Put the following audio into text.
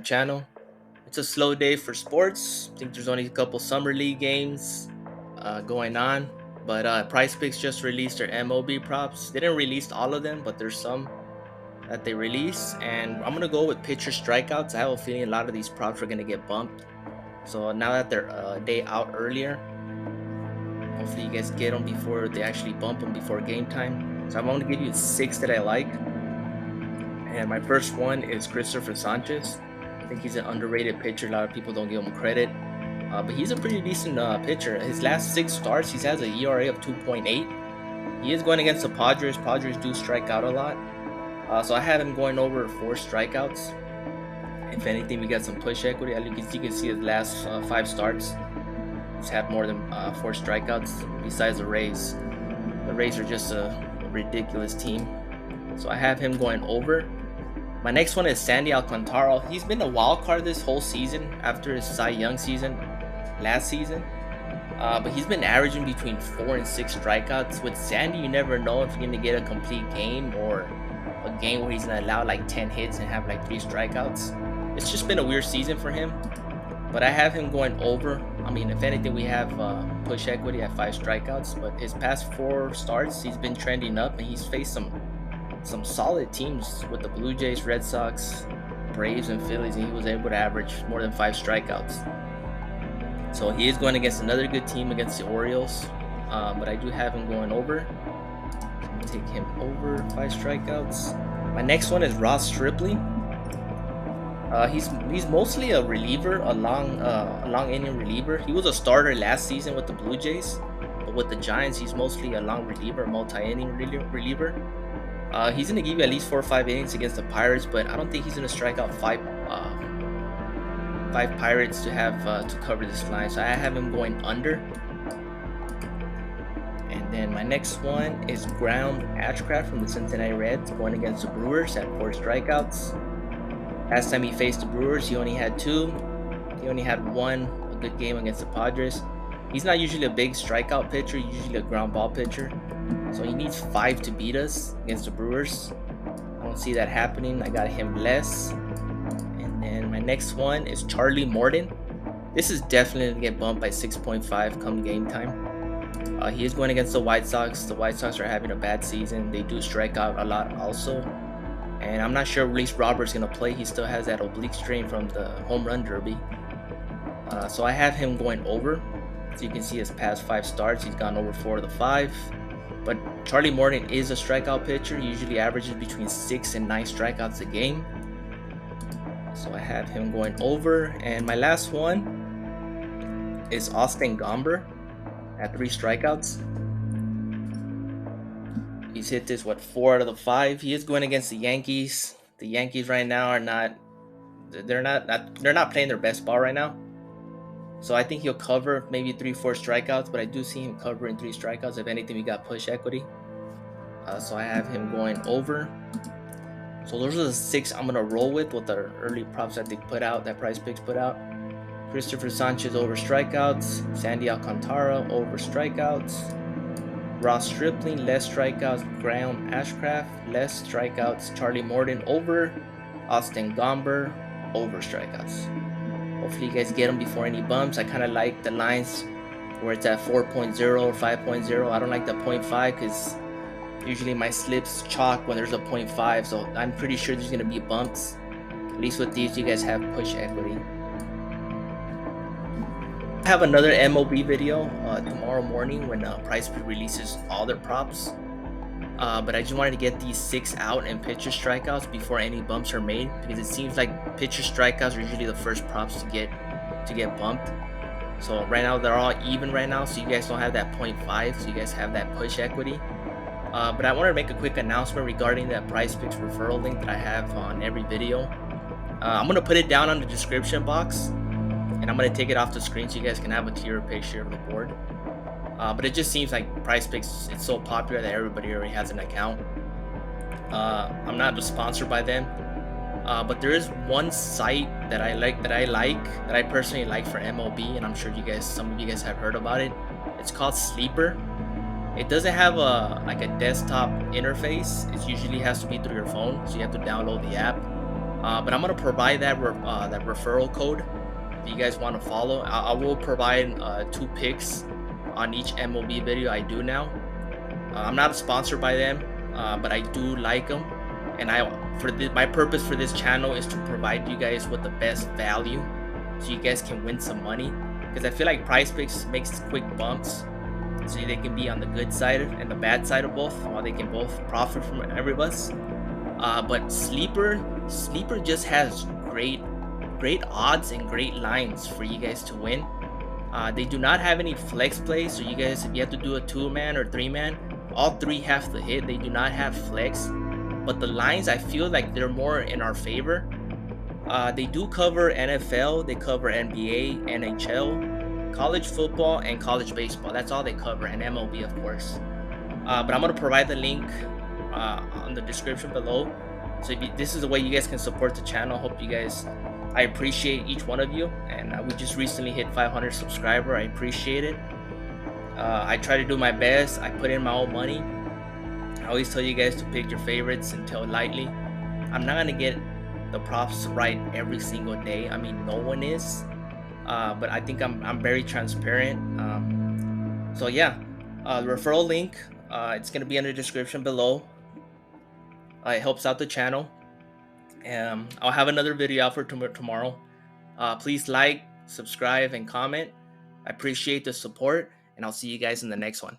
channel. It's a slow day for sports. I think there's only a couple summer league games going on, but Price Picks just released their MLB props. They didn't release all of them, but there's some that they release, and I'm gonna go with pitcher strikeouts. I have a feeling a lot of these props are gonna get bumped. So now that they're a day out earlier, hopefully you guys get them before they actually bump them before game time. So I'm gonna give you six that I like, and my first one is Christopher Sanchez. I think he's an underrated pitcher. A lot of people don't give him credit, but he's a pretty decent pitcher. His last six starts, he has an ERA of 2.8. He is going against the Padres. Padres do strike out a lot, so I have him going over 4 strikeouts. If anything, we got some push equity. As you can see, his last 5 starts, he's had more than 4 strikeouts. Besides the Rays, are just a ridiculous team. So I have him going over. My next one is Sandy Alcantara. He's been a wild card this whole season after his Cy Young season last season. But he's been averaging between 4 and 6 strikeouts. With Sandy, you never know if you're going to get a complete game or a game where he's going to allow like 10 hits and have like 3 strikeouts. It's just been a weird season for him. But I have him going over. I mean, if anything, we have push equity at 5 strikeouts. But his past 4 starts, he's been trending up, and he's faced some solid teams with the Blue Jays, Red Sox, Braves, and Phillies, and he was able to average more than 5 strikeouts. So he is going against another good team against the Orioles, but I do have him going over. Take him over 5 strikeouts. My next one is Ross Stripling. He's mostly a reliever, a long inning reliever. He was a starter last season with the Blue Jays, but with the Giants, he's mostly a long reliever, multi-inning reliever. He's going to give you at least 4 or 5 innings against the Pirates, but I don't think he's going to strike out 5 Pirates to have to cover this line. So I have him going under. And then my next one is Ground Ashcraft from the Cincinnati Reds going against the Brewers at 4 strikeouts. Last time he faced the Brewers, he only had 2. He only had 1 a good game against the Padres. He's not usually a big strikeout pitcher, usually a ground ball pitcher. So he needs 5 to beat us against the Brewers. I don't see that happening. I got him less. And then my next one is Charlie Morton. This is definitely going to get bumped by 6.5 come game time. He is going against the White Sox. The White Sox are having a bad season. They do strike out a lot also. And I'm not sure Reese Roberts going to play. He still has that oblique strain from the home run derby. So I have him going over. So you can see his past 5 starts, he's gone over 4 of the 5. But Charlie Morton is a strikeout pitcher. He usually averages between 6 and 9 strikeouts a game. So I have him going over. And my last one is Austin Gomber at 3 strikeouts. He's hit this 4 out of the 5. He is going against the Yankees. The Yankees right now are not playing their best ball right now. So I think he'll cover maybe 3-4 strikeouts, but I do see him covering 3 strikeouts. If anything, we got push equity. So I have him going over. So those are the 6 I'm gonna roll with the early props that they put out, that Price Picks put out. Christopher Sanchez over strikeouts, Sandy Alcantara over strikeouts, Ross Stripling less strikeouts, Ground Ashcraft less strikeouts, Charlie Morton over, Austin Gomber over strikeouts. Hopefully you guys get them before any bumps. I kind of like the lines where it's at 4.0 or 5.0. I don't like the 0.5 because usually my slips chalk when there's a 0.5. So I'm pretty sure there's going to be bumps. At least with these, you guys have push equity. I have another MLB video tomorrow morning when Price Picks releases all their props. But I just wanted to get these 6 out and pitcher strikeouts before any bumps are made, because it seems like pitcher strikeouts are usually the first props to get bumped. So right now they're all even right now, so you guys don't have that 0.5, so you guys have that push equity. But I wanted to make a quick announcement regarding that Price Picks referral link that I have on every video. I'm gonna put it down on the description box, and I'm gonna take it off the screen so you guys can have a clearer picture of the board. But it just seems like Price Picks, it's so popular that everybody already has an account. I'm not sponsored by them, but there is one site that I personally like for MLB, and I'm sure some of you guys have heard about it. It's called Sleeper. It doesn't have a desktop interface. It usually has to be through your phone, so you have to download the app. But I'm gonna provide that referral code if you guys want to follow. I will provide 2 picks on each MLB video I do now. I'm not sponsored by them, but I do like them, and my purpose for this channel is to provide you guys with the best value, so you guys can win some money. Because I feel like Price Picks makes quick bumps, so they can be on the good side and the bad side of both, while they can both profit from every of us. But Sleeper just has great odds and great lines for you guys to win. They do not have any flex plays, so you guys, if you have to do a 2-man or 3-man, all three have to hit. They do not have flex, but the lines, I feel like they're more in our favor. They do cover NFL, they cover NBA, NHL, college football, and college baseball. That's all they cover, and MLB, of course. But I'm gonna provide the link on the description below. So this is the way you guys can support the channel. Hope you guys, I appreciate each one of you, and we just recently hit 500 subscriber. I appreciate it. I try to do my best. I put in my own money. I always tell you guys to pick your favorites and tell lightly. I'm not gonna get the props right every single day. I mean, no one is, but I think I'm very transparent. So yeah, the referral link, it's gonna be in the description below. It helps out the channel. I'll have another video out for tomorrow. Please like, subscribe, and comment. I appreciate the support, and I'll see you guys in the next one.